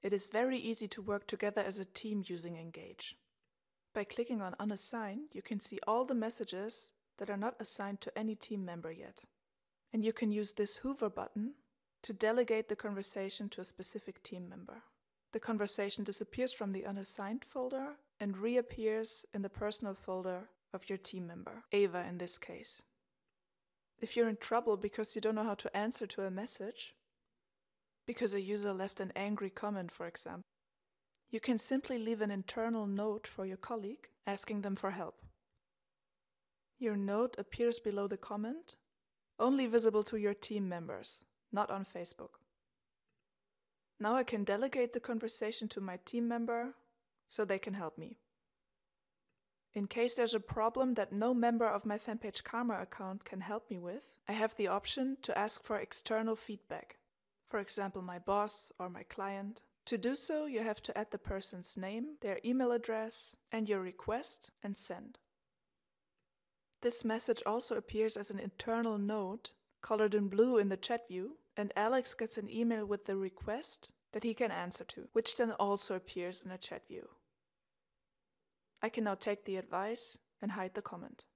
It is very easy to work together as a team using Engage. By clicking on Unassigned, you can see all the messages that are not assigned to any team member yet. And you can use this Hoover button to delegate the conversation to a specific team member. The conversation disappears from the Unassigned folder and reappears in the personal folder of your team member, Ava in this case. If you're in trouble because you don't know how to answer to a message, because a user left an angry comment, for example, you can simply leave an internal note for your colleague asking them for help. Your note appears below the comment, only visible to your team members, not on Facebook. Now I can delegate the conversation to my team member so they can help me. In case there's a problem that no member of my FanPage Karma account can help me with, I have the option to ask for external feedback, for example my boss or my client. To do so, you have to add the person's name, their email address, and your request and send. This message also appears as an internal note, colored in blue in the chat view, and Alex gets an email with the request that he can answer to, which then also appears in the chat view. I can now take the advice and hide the comment.